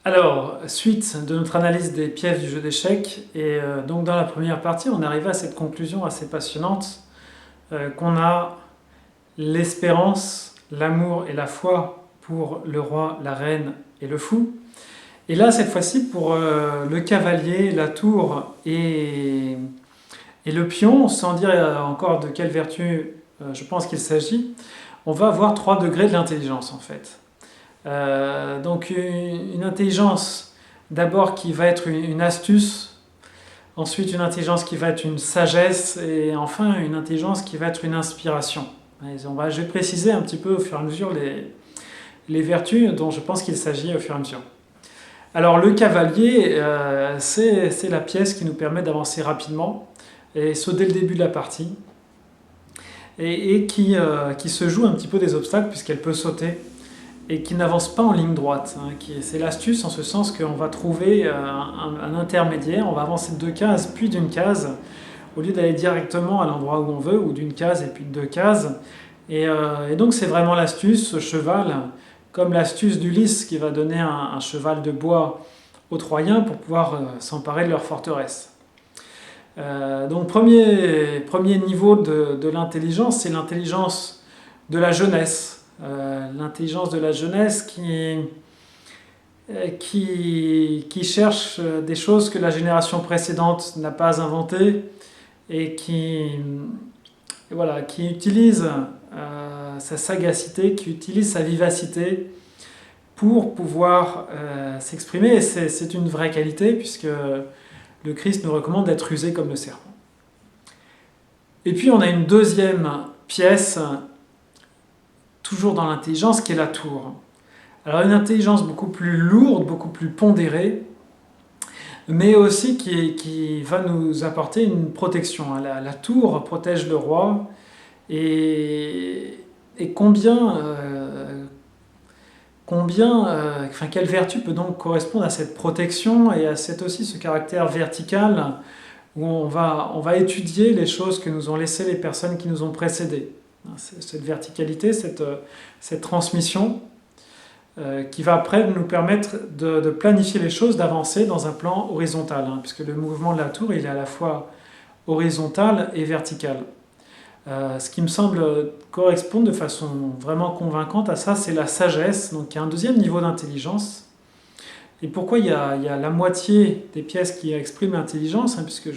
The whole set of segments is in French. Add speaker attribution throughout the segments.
Speaker 1: Alors, suite de notre analyse des pièces du jeu d'échecs, et donc dans la première partie, on est arrivé à cette conclusion assez passionnante qu'on a l'espérance, l'amour et la foi pour le roi, la reine et le fou. Et là, cette fois-ci, pour le cavalier, la tour et le pion, sans dire encore de quelle vertu je pense qu'il s'agit, on va avoir 3 degrés de l'intelligence en fait. Donc une intelligence d'abord qui va être une astuce, ensuite une intelligence qui va être une sagesse et enfin une intelligence qui va être une inspiration. Je vais préciser un petit peu au fur et à mesure les vertus dont je pense qu'il s'agit au fur et à mesure. Alors le cavalier, c'est la pièce qui nous permet d'avancer rapidement, et ce dès le début de la partie, et qui se joue un petit peu des obstacles puisqu'elle peut sauter et qui n'avance pas en ligne droite. C'est l'astuce en ce sens qu'on va trouver un intermédiaire, on va avancer de 2 cases, puis d'une case, au lieu d'aller directement à l'endroit où on veut, ou d'une case et puis de 2 cases. Et donc c'est vraiment l'astuce, ce cheval, comme l'astuce d'Ulysse qui va donner un cheval de bois aux Troyens pour pouvoir s'emparer de leur forteresse. Donc premier niveau de l'intelligence, c'est l'intelligence de la jeunesse. L'intelligence de la jeunesse qui cherche des choses que la génération précédente n'a pas inventées et qui utilise sa sagacité, qui utilise sa vivacité pour pouvoir s'exprimer. Et c'est une vraie qualité puisque le Christ nous recommande d'être rusé comme le serpent. Et puis on a une deuxième pièce, toujours dans l'intelligence, qui est la tour. Alors une intelligence beaucoup plus lourde, beaucoup plus pondérée, mais aussi qui va nous apporter une protection. La tour protège le roi, et quelle vertu peut donc correspondre à cette protection et à aussi ce caractère vertical où on va étudier les choses que nous ont laissées les personnes qui nous ont précédés. Cette verticalité, cette transmission qui va après nous permettre de planifier les choses, d'avancer dans un plan horizontal, puisque le mouvement de la tour, il est à la fois horizontal et vertical. Ce qui me semble correspondre de façon vraiment convaincante à ça, c'est la sagesse, donc il y a un deuxième niveau d'intelligence. Et pourquoi il y a la moitié des pièces qui expriment l'intelligence, puisque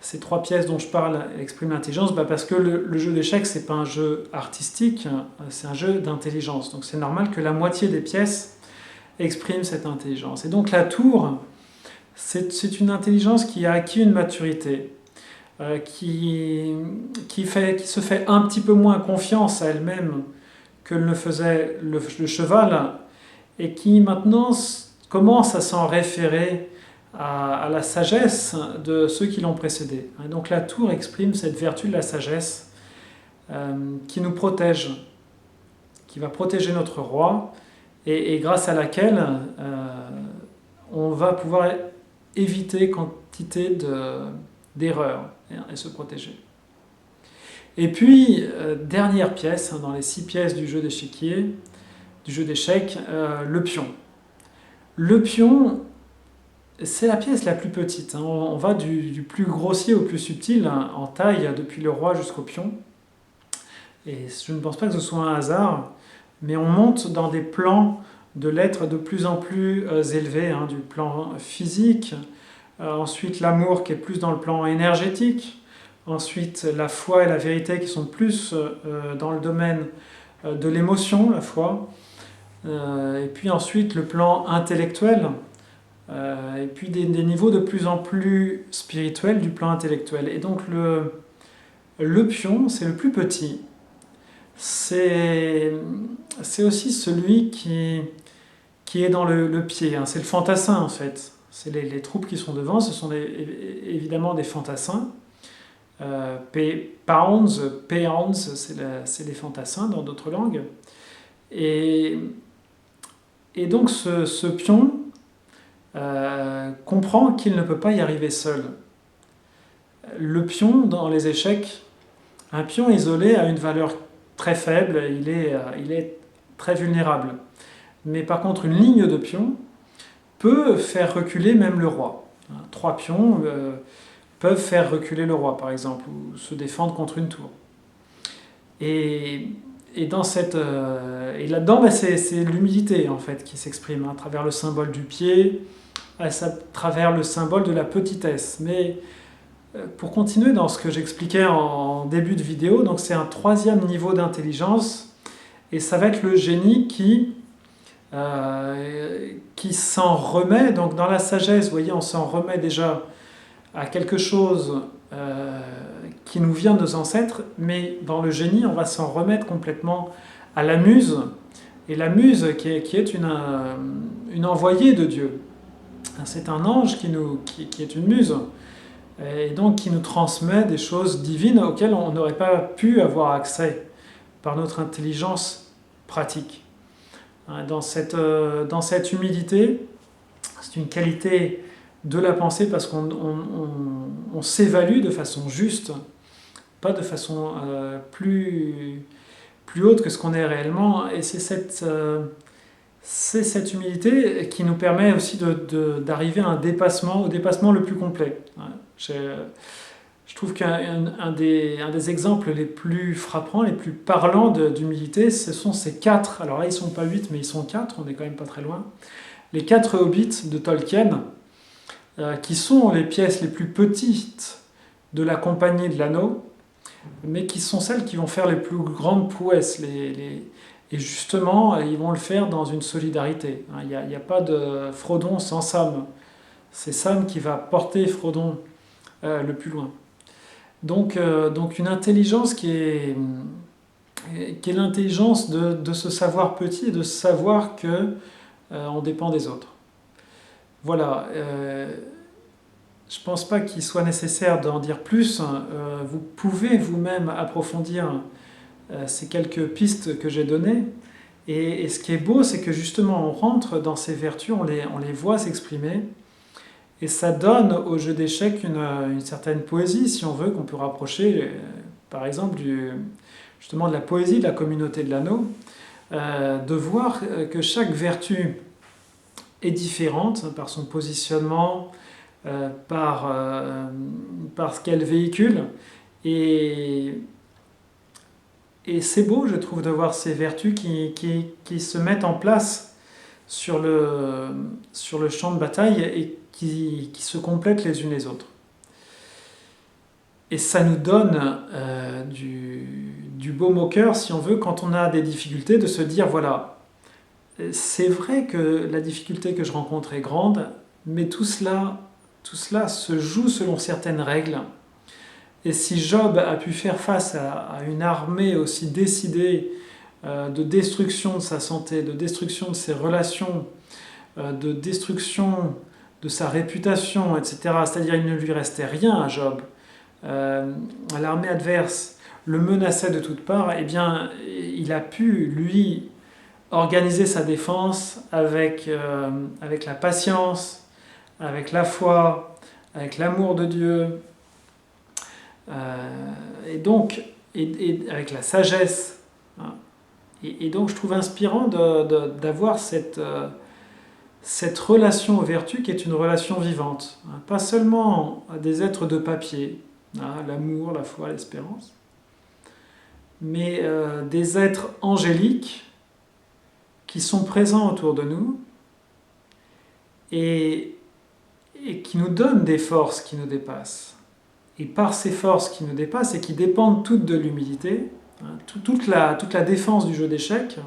Speaker 1: ces 3 pièces dont je parle expriment l'intelligence, parce que le jeu d'échecs, c'est pas un jeu artistique, c'est un jeu d'intelligence. Donc c'est normal que la moitié des pièces expriment cette intelligence. Et donc la tour, c'est une intelligence qui a acquis une maturité, qui se fait un petit peu moins confiance à elle-même que le faisait le cheval, et qui maintenant commence à s'en référer à la sagesse de ceux qui l'ont précédé. Et donc la tour exprime cette vertu de la sagesse qui nous protège, qui va protéger notre roi, et grâce à laquelle on va pouvoir éviter quantité d'erreurs et se protéger. Et puis, dernière pièce, dans les 6 pièces du jeu d'échiquier, du jeu d'échecs, le pion. Le pion, c'est la pièce la plus petite. On va du plus grossier au plus subtil en taille, depuis le roi jusqu'au pion. Et je ne pense pas que ce soit un hasard, mais on monte dans des plans de lettres de plus en plus élevés, du plan physique, ensuite l'amour qui est plus dans le plan énergétique, ensuite la foi et la vérité qui sont plus dans le domaine de l'émotion, la foi, et puis ensuite le plan intellectuel, et puis des niveaux de plus en plus spirituels du plan intellectuel. Et donc le pion, c'est le plus petit. C'est aussi celui qui est dans le pied. C'est le fantassin en fait. C'est les troupes qui sont devant, ce sont évidemment des fantassins. Peons, c'est des fantassins dans d'autres langues. Et donc ce pion comprend qu'il ne peut pas y arriver seul. Le pion, dans les échecs, un pion isolé a une valeur très faible, il est très vulnérable. Mais par contre, une ligne de pions, peut faire reculer même le roi. 3 pions peuvent faire reculer le roi, par exemple, ou se défendre contre une tour. Et, et là-dedans, c'est l'humilité en fait qui s'exprime à travers le symbole du pied, à travers le symbole de la petitesse. Mais pour continuer dans ce que j'expliquais en début de vidéo, donc c'est un 3e niveau d'intelligence, et ça va être le génie qui s'en remet. Donc dans la sagesse, vous voyez, on s'en remet déjà à quelque chose qui nous vient de nos ancêtres, mais dans le génie, on va s'en remettre complètement à la muse, et la muse qui est une envoyée de Dieu. C'est un ange qui est une muse, et donc qui nous transmet des choses divines auxquelles on n'aurait pas pu avoir accès par notre intelligence pratique. Dans cette humilité, c'est une qualité de la pensée parce qu'on s'évalue de façon juste, pas de façon plus haute que ce qu'on est réellement. Et c'est cette humilité qui nous permet aussi d'arriver à au dépassement le plus complet. Je trouve qu'un des exemples les plus frappants, les plus parlants d'humilité, ce sont ces 4, alors là ils ne sont pas 8 mais ils sont 4, on n'est quand même pas très loin, les 4 hobbits de Tolkien, qui sont les pièces les plus petites de la Compagnie de l'Anneau, mais qui sont celles qui vont faire les plus grandes prouesses. Et justement, ils vont le faire dans une solidarité. Il n'y a pas de Frodon sans Sam. C'est Sam qui va porter Frodon le plus loin. Donc une intelligence qui est l'intelligence de se savoir petit et de savoir qu'on dépend des autres. Voilà. Je ne pense pas qu'il soit nécessaire d'en dire plus. Vous pouvez vous-même approfondir ces quelques pistes que j'ai données. Et ce qui est beau, c'est que justement, on rentre dans ces vertus, on les voit s'exprimer. Et ça donne au jeu d'échecs une certaine poésie, si on veut, qu'on peut rapprocher, par exemple, justement de la poésie de la communauté de l'anneau, de voir que chaque vertu est différente par son positionnement, par ce qu'elle véhicule. Et c'est beau, je trouve, de voir ces vertus qui se mettent en place sur le champ de bataille et qui se complètent les unes les autres. Et ça nous donne du baume au cœur, si on veut, quand on a des difficultés, de se dire, voilà, c'est vrai que la difficulté que je rencontre est grande, mais tout cela se joue selon certaines règles. Et si Job a pu faire face à une armée aussi décidée de destruction de sa santé, de destruction de ses relations, de destruction de sa réputation, etc., c'est-à-dire il ne lui restait rien à Job, l'armée adverse le menaçait de toutes parts, eh bien, il a pu, lui, organiser sa défense avec la patience, avec la foi, avec l'amour de Dieu, et donc avec la sagesse. Et donc je trouve inspirant d'avoir cette relation aux vertus qui est une relation vivante. Pas seulement des êtres de papier, l'amour, la foi, l'espérance, mais des êtres angéliques qui sont présents autour de nous et qui nous donnent des forces qui nous dépassent. Et par ces forces qui nous dépassent et qui dépendent toutes de l'humilité, toute la défense du jeu d'échecs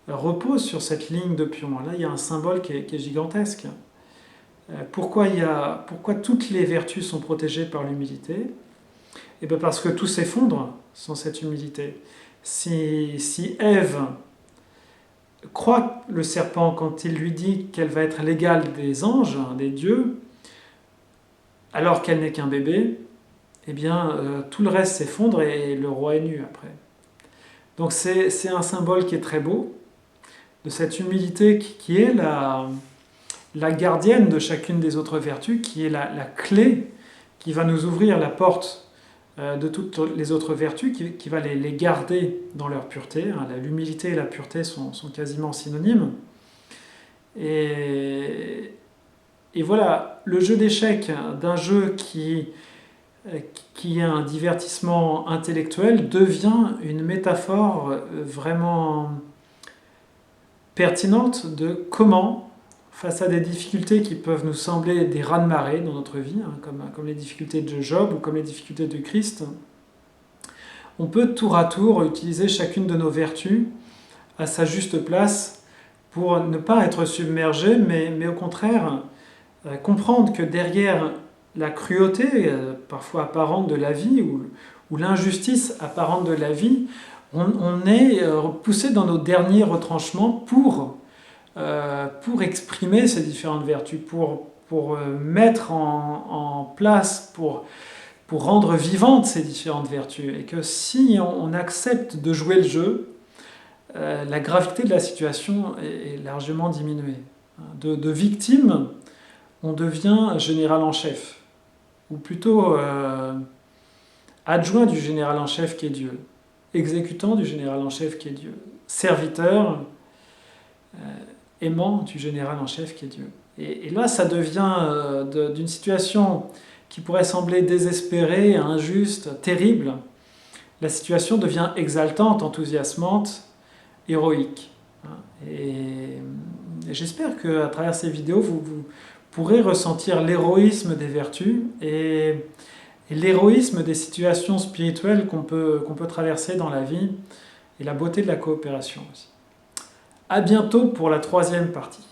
Speaker 1: repose sur cette ligne de pions. Là, il y a un symbole qui est gigantesque. Pourquoi toutes les vertus sont protégées par l'humilité ? Et bien parce que tout s'effondre sans cette humilité. Si Ève croit le serpent quand il lui dit qu'elle va être l'égale des anges, des dieux, alors qu'elle n'est qu'un bébé, eh bien tout le reste s'effondre et le roi est nu après. Donc c'est un symbole qui est très beau, de cette humilité qui est la gardienne de chacune des autres vertus, qui est la clé qui va nous ouvrir la porte de toutes les autres vertus, qui va les garder dans leur pureté. L'humilité et la pureté sont quasiment synonymes. Et Et voilà, le jeu d'échecs d'un jeu qui est un divertissement intellectuel devient une métaphore vraiment pertinente de comment, face à des difficultés qui peuvent nous sembler des raz-de-marée dans notre vie, hein, comme les difficultés de Job ou comme les difficultés de Christ, on peut tour à tour utiliser chacune de nos vertus à sa juste place pour ne pas être submergé, mais au contraire comprendre que derrière la cruauté, parfois apparente de la vie, ou l'injustice apparente de la vie, on est poussé dans nos derniers retranchements pour exprimer ces différentes vertus, pour mettre en place, pour rendre vivantes ces différentes vertus. Et que si on accepte de jouer le jeu, la gravité de la situation est largement diminuée. De victime, on devient général en chef, ou plutôt adjoint du général en chef qui est Dieu, exécutant du général en chef qui est Dieu, serviteur, aimant du général en chef qui est Dieu. Et là, ça devient d'une situation qui pourrait sembler désespérée, injuste, terrible. La situation devient exaltante, enthousiasmante, héroïque. Et j'espère qu'à travers ces vidéos, vous pourrez ressentir l'héroïsme des vertus et l'héroïsme des situations spirituelles qu'on peut traverser dans la vie et la beauté de la coopération aussi. À bientôt pour la troisième partie.